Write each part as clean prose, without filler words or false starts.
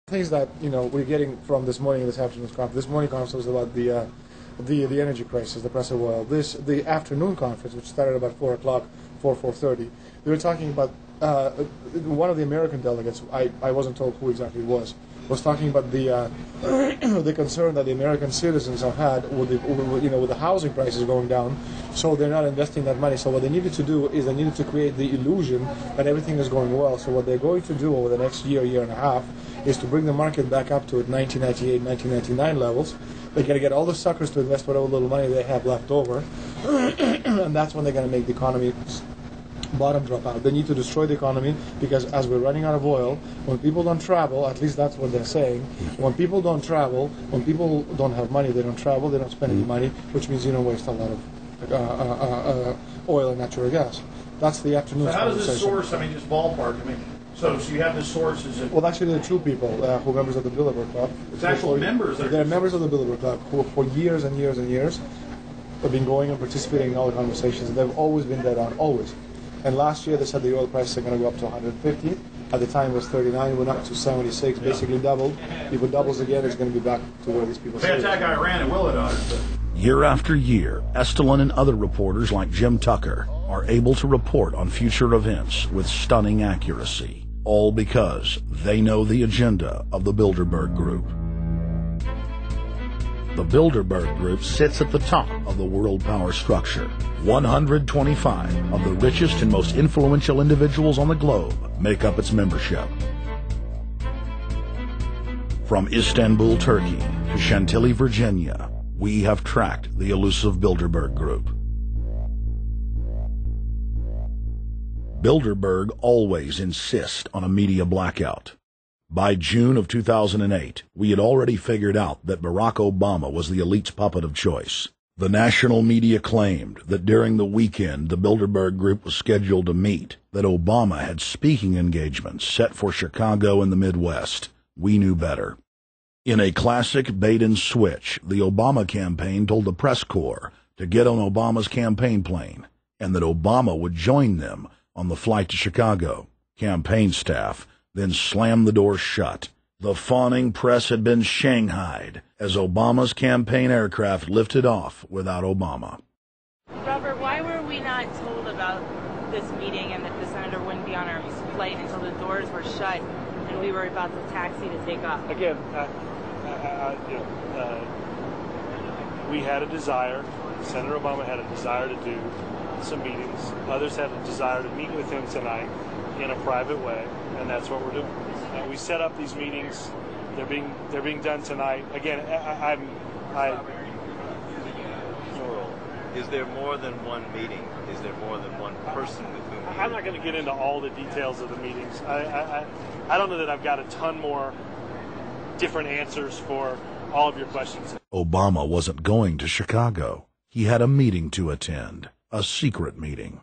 Things that we're getting from this morning and this afternoon's conference. This morning conference was about the energy crisis, the price of oil. The afternoon conference, which started about 4:00, 4:30. They were talking about one of the American delegates. I wasn't told who exactly it was talking about the the concern that the American citizens have had with the housing prices going down, so they're not investing that money. So what they needed to do is they needed to create the illusion that everything is going well. So what they're going to do over the next year and a half is to bring the market back up to 1998, 1999 levels. They're going to get all the suckers to invest whatever little money they have left over, and that's when they're going to make the economy bottom drop out. They need to destroy the economy because as we're running out of oil, when people don't travel, at least that's what they're saying, when people don't travel, when people don't have money, they don't travel, they don't spend any money, which means you don't waste a lot of oil and natural gas. That's the afternoon. So how does this source, just ballpark, so you have the sources. Well, actually, there are two people who are members of the Bilderberg Club. It's actual members. They're members of the Bilderberg Club who, for years and years and years, have been going and participating in all the conversations. They've always been dead on, always. And last year, they said the oil prices are going to go up to 150. At the time, it was 39. It went up to 76, basically doubled. If it doubles again, it's going to be back to where these people say. They attack Iran and will it on it. Year after year, Estelin and other reporters like Jim Tucker are able to report on future events with stunning accuracy. All because they know the agenda of the Bilderberg Group. The Bilderberg Group sits at the top of the world power structure. 125 of the richest and most influential individuals on the globe make up its membership. From Istanbul, Turkey to Chantilly, Virginia, we have tracked the elusive Bilderberg Group. Bilderberg always insist on a media blackout. By June of 2008, we had already figured out that Barack Obama was the elite's puppet of choice. The national media claimed that during the weekend the Bilderberg Group was scheduled to meet, that Obama had speaking engagements set for Chicago and the Midwest. We knew better. In a classic bait and switch, the Obama campaign told the press corps to get on Obama's campaign plane, and that Obama would join them on the flight to Chicago. Campaign staff then slammed the doors shut. The fawning press had been shanghaied as Obama's campaign aircraft lifted off without Obama. Robert, why were we not told about this meeting and that the senator wouldn't be on our flight until the doors were shut and we were about to taxi to take off? Again, we had a desire. Senator Obama had a desire to do some meetings. Others had a desire to meet with him tonight in a private way, and that's what we're doing. We set up these meetings. They're being done tonight. Again, Is there more than one meeting? Is there more than one person with whom? I'm not going to get into all the details of the meetings. I don't know that I've got a ton more different answers for all of your questions. Obama wasn't going to Chicago. He had a meeting to attend, a secret meeting.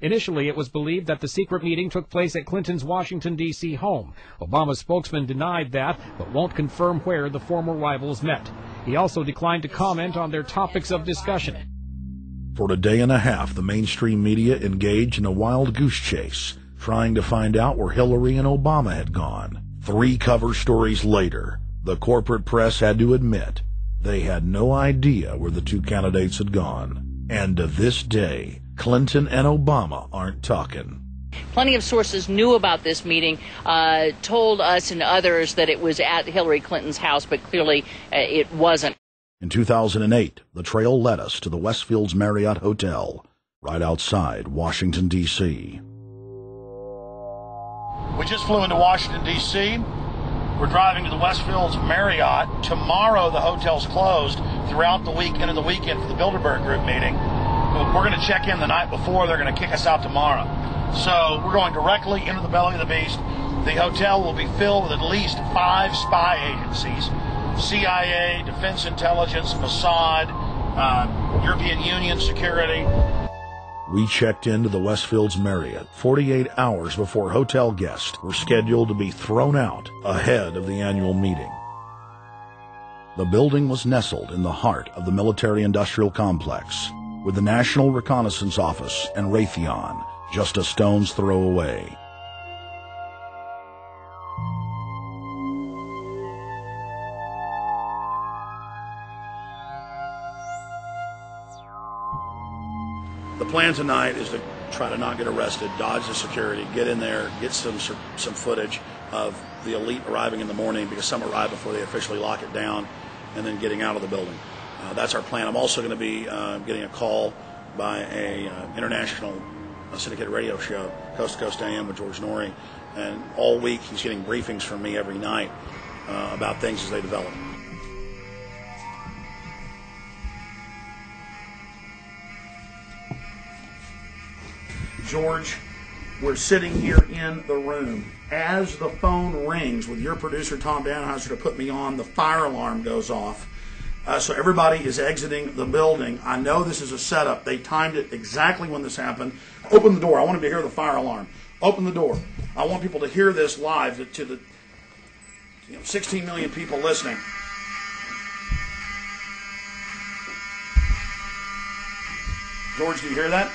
Initially, it was believed that the secret meeting took place at Clinton's Washington, D.C. home. Obama's spokesman denied that, but won't confirm where the former rivals met. He also declined to comment on their topics of discussion. For a day and a half, the mainstream media engaged in a wild goose chase, trying to find out where Hillary and Obama had gone. 3 cover stories later, the corporate press had to admit they had no idea where the two candidates had gone. And to this day, Clinton and Obama aren't talking. Plenty of sources knew about this meeting, told us and others that it was at Hillary Clinton's house, but clearly it wasn't. In 2008, the trail led us to the Westfields Marriott Hotel, right outside Washington, D.C. We just flew into Washington, D.C. We're driving to the Westfields Marriott. Tomorrow, the hotel's closed throughout the week into the weekend for the Bilderberg Group meeting. We're going to check in the night before. They're going to kick us out tomorrow. So we're going directly into the belly of the beast. The hotel will be filled with at least 5 spy agencies: CIA, Defense Intelligence, Mossad, European Union Security. We checked into the Westfields Marriott 48 hours before hotel guests were scheduled to be thrown out ahead of the annual meeting. The building was nestled in the heart of the military-industrial complex, with the National Reconnaissance Office and Raytheon just a stone's throw away. The plan tonight is to try to not get arrested, dodge the security, get in there, get some footage of the elite arriving in the morning, because some arrive before they officially lock it down, and then getting out of the building. That's our plan. I'm also going to be getting a call by a international syndicated radio show, Coast to Coast AM, with George Noory, and all week he's getting briefings from me every night about things as they develop. George, we're sitting here in the room. As the phone rings with your producer, Tom Danheiser, to put me on, the fire alarm goes off. So everybody is exiting the building. I know this is a setup. They timed it exactly when this happened. Open the door. I want them to hear the fire alarm. Open the door. I want people to hear this live to the 16 million people listening. George, do you hear that?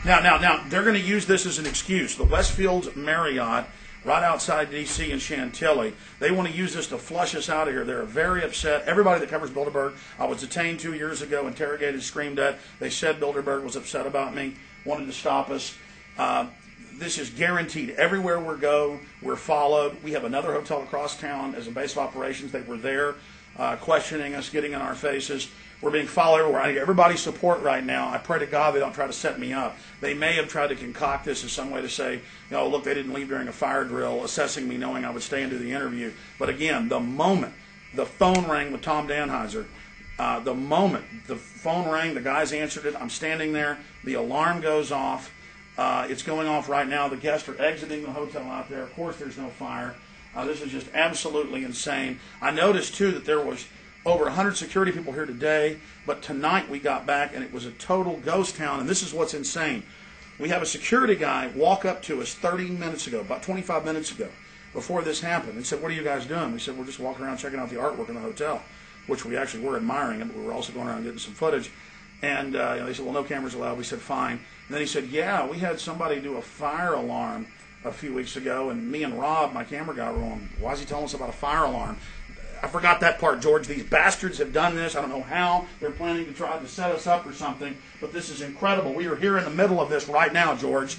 Now, they're going to use this as an excuse. The Westfields Marriott, right outside D.C. in Chantilly, they want to use this to flush us out of here. They're very upset. Everybody that covers Bilderberg, I was detained 2 years ago, interrogated, screamed at. They said Bilderberg was upset about me, wanted to stop us. This is guaranteed. Everywhere we go, we're followed. We have another hotel across town as a base of operations. They were there questioning us, getting in our faces. We're being followed everywhere. I need everybody's support right now. I pray to God they don't try to set me up. They may have tried to concoct this as some way to say, look, they didn't leave during a fire drill, assessing me, knowing I would stay and do the interview. But again, the moment the phone rang with Tom Danheiser, the moment the phone rang, the guys answered it, I'm standing there, the alarm goes off. It's going off right now. The guests are exiting the hotel out there. Of course, there's no fire. This is just absolutely insane. I noticed, too, that there was over 100 security people here today, but tonight we got back and it was a total ghost town, and this is what's insane. We have a security guy walk up to us 30 minutes ago, about 25 minutes ago, before this happened, and said, "What are you guys doing?" We said, "We're just walking around checking out the artwork in the hotel," which we actually were admiring, but we were also going around getting some footage. And they said, "Well, no cameras allowed." We said, "Fine." And then he said, "Yeah, we had somebody do a fire alarm a few weeks ago, and me and Rob, my camera guy, were on. Why is he telling us about a fire alarm?" I forgot that part, George. These bastards have done this. I don't know how. They're planning to try to set us up or something, but this is incredible. We are here in the middle of this right now, George.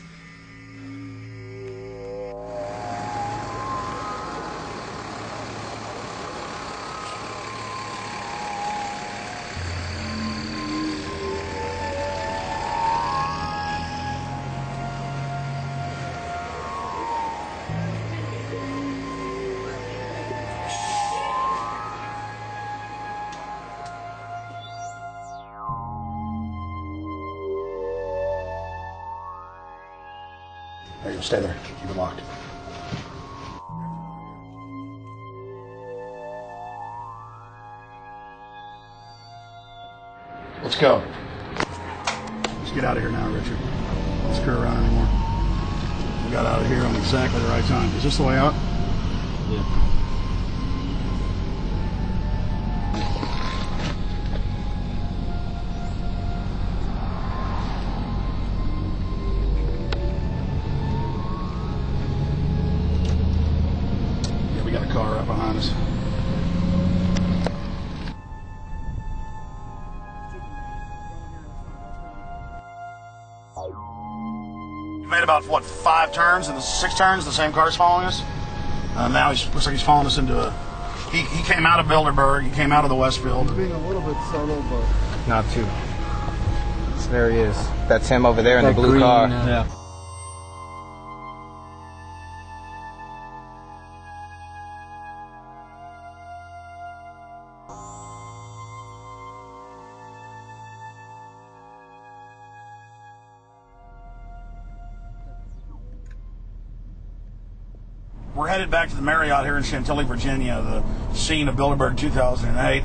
There you go. Stay there. Keep it locked. Let's go. Let's get out of here now, Richard. Let's screw around anymore. We got out of here on exactly the right time. Is this the way out? Yeah. We got a car right behind us. We made about, what, 5 turns and 6 turns, the same car's following us. Now he looks like he's following us into a... He came out of Bilderberg, he came out of the Westfield. He's being a little bit subtle, but... Not too. There he is. That's him over there in the blue car. Yeah. We're headed back to the Marriott here in Chantilly, Virginia, the scene of Bilderberg 2008.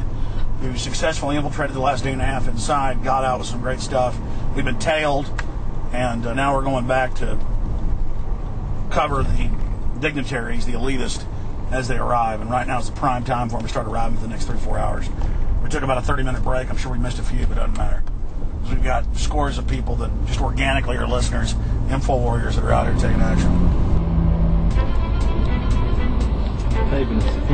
We successfully infiltrated the last day and a half inside, got out with some great stuff. We've been tailed, and now we're going back to cover the dignitaries, the elitists, as they arrive. And right now is the prime time for them to start arriving for the next 3-4 hours. We took about a 30-minute break. I'm sure we missed a few, but it doesn't matter. Because we've got scores of people that just organically are listeners, info warriors that are out here taking action.